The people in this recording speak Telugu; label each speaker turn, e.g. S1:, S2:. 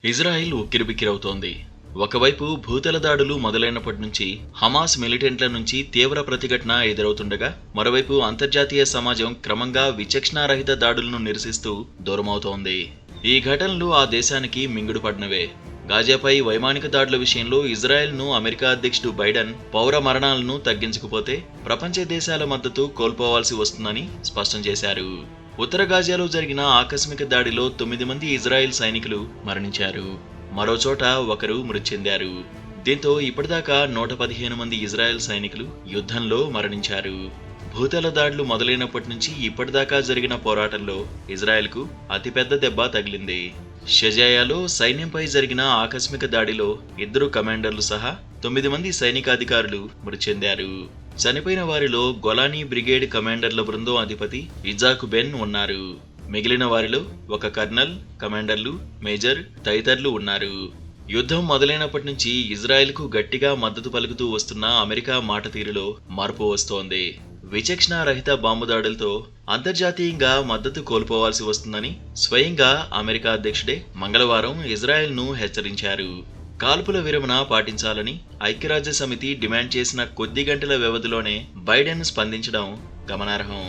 S1: ఇజ్రాయిల్ ఉక్కిరిబిక్కిరవుతోంది. ఒకవైపు భూతల దాడులు మొదలైనప్పటి నుంచి హమాస్ మిలిటెంట్ల నుంచి తీవ్ర ప్రతిఘటన ఎదురవుతుండగా, మరోవైపు అంతర్జాతీయ సమాజం క్రమంగా విచక్షణారహిత దాడులను నిరసిస్తూ దూరమవుతోంది. ఈ ఘటనలు ఆ దేశానికి మింగుడుపడినవే. గాజాపై వైమానిక దాడుల విషయంలో ఇజ్రాయెల్ను అమెరికా అధ్యక్షుడు బైడెన్ పౌర మరణాలను తగ్గించకపోతే ప్రపంచ దేశాల మద్దతు కోల్పోవాల్సి వస్తుందని స్పష్టం చేశారు. ఉత్తర గాజాలో జరిగిన ఆకస్మిక దాడిలో 9 మంది ఇజ్రాయెల్ సైనికులు మరణించారు. మరోచోట ఒకరు మృతి చెందారు. దీంతో ఇప్పటిదాకా 115 మంది ఇజ్రాయెల్ సైనికులు యుద్ధంలో మరణించారు. భూతల దాడులు మొదలైనప్పటి నుంచి ఇప్పటిదాకా జరిగిన పోరాటంలో ఇజ్రాయెల్కు అతిపెద్ద దెబ్బ తగిలింది. షజాయాలో సైన్యంపై జరిగిన ఆకస్మిక దాడిలో 2 కమాండర్లు సహా 9 మంది సైనికాధికారులు మృతి చెందారు. చనిపోయిన వారిలో గొలానీ బ్రిగేడ్ కమాండర్ల బృందం అధిపతి ఇజాక్ బెన్ ఉన్నారు. మిగిలిన వారిలో ఒక కర్నల్, కమాండర్లు, మేజర్ తదితరులు ఉన్నారు. యుద్ధం మొదలైనప్పటి నుంచి ఇజ్రాయెల్కు గట్టిగా మద్దతు పలుకుతూ వస్తున్న అమెరికా మాట తీరులో మార్పు వస్తోంది. విచక్షణారహిత బాంబు దాడులతో అంతర్జాతీయంగా మద్దతు కోల్పోవాల్సి వస్తుందని స్వయంగా అమెరికా అధ్యక్షుడే మంగళవారం ఇజ్రాయెల్ను హెచ్చరించారు. కాల్పుల విరమణ పాటించాలని ఐక్యరాజ్య సమితి డిమాండ్ చేసిన కొద్ది గంటల వ్యవధిలోనే బైడెన్ స్పందించడం గమనార్హం.